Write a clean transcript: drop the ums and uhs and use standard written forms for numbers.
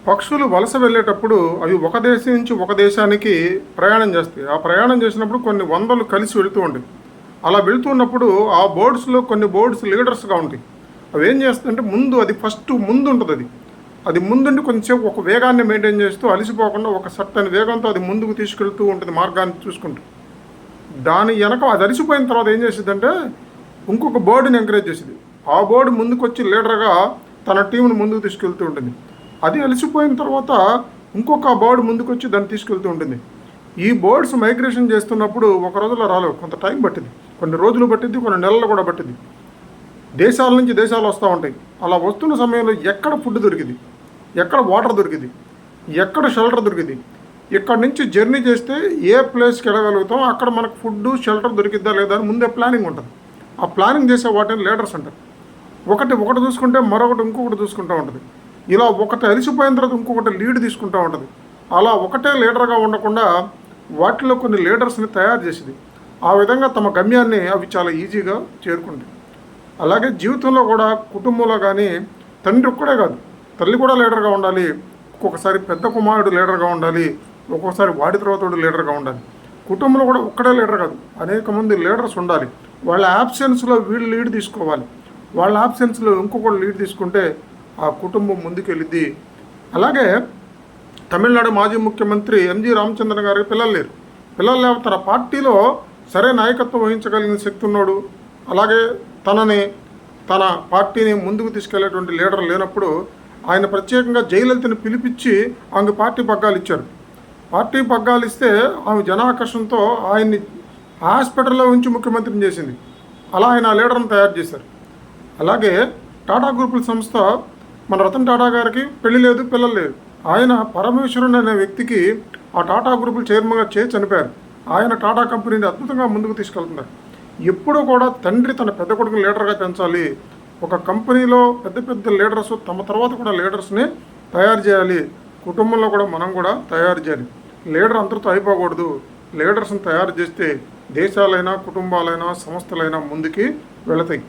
పక్షులు వలస వెళ్ళేటప్పుడు అవి ఒక దేశం నుంచి ఒక దేశానికి ప్రయాణం చేస్తాయి. ఆ ప్రయాణం చేసినప్పుడు కొన్ని వందలు కలిసి వెళుతూ ఉంటాయి. అలా వెళుతున్నప్పుడు ఆ బోర్డ్స్లో కొన్ని బోర్డ్స్ లీడర్స్గా ఉంటాయి. అవి ఏం చేస్తుందంటే ముందు అది ఫస్ట్ ముందు ఉంటుంది. అది ముందుండి కొంచెంసేపు ఒక వేగాన్ని మెయింటైన్ చేస్తూ అలసిపోకుండా ఒక సర్టన్ వేగంతో అది ముందుకు తీసుకెళ్తూ ఉంటుంది మార్గాన్ని చూసుకుంటూ. దాని వెనక అది అలసిపోయిన తర్వాత ఏం చేసిద్దంటే ఇంకొక బోర్డుని ఎంకరేజ్ చేసింది. ఆ బోర్డు ముందుకు వచ్చి లీడర్గా తన టీంను ముందుకు తీసుకెళ్తూ ఉంటుంది. అది అలసిపోయిన తర్వాత ఇంకొక బోర్డు ముందుకు వచ్చి దాన్ని తీసుకెళ్తూ ఉంటుంది. ఈ బోర్డ్స్ మైగ్రేషన్ చేస్తున్నప్పుడు ఒక రోజులో రాలేవు, కొంత టైం పట్టింది, కొన్ని రోజులు పట్టింది, కొన్ని నెలలు కూడా పట్టింది. దేశాల నుంచి దేశాలు వస్తూ ఉంటాయి. అలా వస్తున్న సమయంలో ఎక్కడ ఫుడ్ దొరికింది, ఎక్కడ వాటర్ దొరికింది, ఎక్కడ షెల్టర్ దొరికింది, ఇక్కడ నుంచి జర్నీ చేస్తే ఏ ప్లేస్కి వెళ్ళగలుగుతాం, అక్కడ మనకు ఫుడ్ షెల్టర్ దొరికిద్దా లేదా అని ముందే ప్లానింగ్ ఉంటుంది. ఆ ప్లానింగ్ చేసే వాటిని లీడర్స్ అంటారు. ఒకటి చూసుకుంటే మరొకటి ఇంకొకటి చూసుకుంటూ ఉంటుంది. ఇలా ఒకటి అలిసిపోయిన తర్వాత ఇంకొకటి లీడ్ తీసుకుంటూ ఉంటుంది. అలా ఒకటే లీడర్గా ఉండకుండా వాటిలో కొన్ని లీడర్స్ని తయారు చేసింది. ఆ విధంగా తమ గమ్యాన్ని అవి చాలా ఈజీగా చేరుకుంటాయి. అలాగే జీవితంలో కూడా కుటుంబంలో కానీ తండ్రి ఒక్కడే కాదు, తల్లి కూడా లీడర్గా ఉండాలి. ఒక్కొక్కసారి పెద్ద కుమారుడు లీడర్గా ఉండాలి, ఒక్కొక్కసారి వాడి తర్వాత లీడర్గా ఉండాలి. కుటుంబంలో కూడా ఒక్కడే లీడర్ కాదు, అనేక మంది లీడర్స్ ఉండాలి. వాళ్ళ యాబ్సెన్స్లో వీళ్ళు లీడ్ తీసుకోవాలి, వాళ్ళ యాబ్సెన్స్లో ఇంకొకటి లీడ్ తీసుకుంటే ఆ కుటుంబం ముందుకు వెళ్ళిద్ది. అలాగే తమిళనాడు మాజీ ముఖ్యమంత్రి ఎంజి రామచంద్రన్ గారికి పిల్లలు లేరు. పిల్లలు లేకపోతే తన పార్టీలో సరైన నాయకత్వం వహించగలిగిన శక్తి ఉన్నాడు. అలాగే తన పార్టీని ముందుకు తీసుకెళ్లేటువంటి లీడర్ లేనప్పుడు ఆయన ప్రత్యేకంగా జయలలితని పిలిపించి ఆమె పార్టీ పగ్గాలు ఇచ్చారు. పార్టీ పగ్గాలు ఇస్తే ఆమె జనాకర్షణతో ఆయన్ని హాస్పిటల్లో ఉంచి ముఖ్యమంత్రిని చేసింది. అలా ఆయన లీడర్ని తయారు చేశారు. అలాగే టాటా గ్రూపుల సంస్థ మన రతన్ టాటా గారికి పెళ్లి లేదు, పిల్లలు లేదు. ఆయన పరమేశ్వరన్ అనే వ్యక్తికి ఆ టాటా గ్రూపుల చైర్మన్గా చనిపోయారు. ఆయన టాటా కంపెనీని అద్భుతంగా ముందుకు తీసుకెళ్తున్నారు. ఎప్పుడూ కూడా తండ్రి తన పెద్ద కొడుకుని లీడర్గా పెంచాలి. ఒక కంపెనీలో పెద్ద పెద్ద లీడర్స్ తమ తర్వాత కూడా లీడర్స్ని తయారు చేయాలి. కుటుంబంలో కూడా మనం కూడా తయారు చేయాలి. లీడర్ అంతటితో అయిపోకూడదు. లీడర్స్ని తయారు చేస్తే దేశాలైనా, కుటుంబాలైనా, సంస్థలైనా ముందుకి వెళతాయి.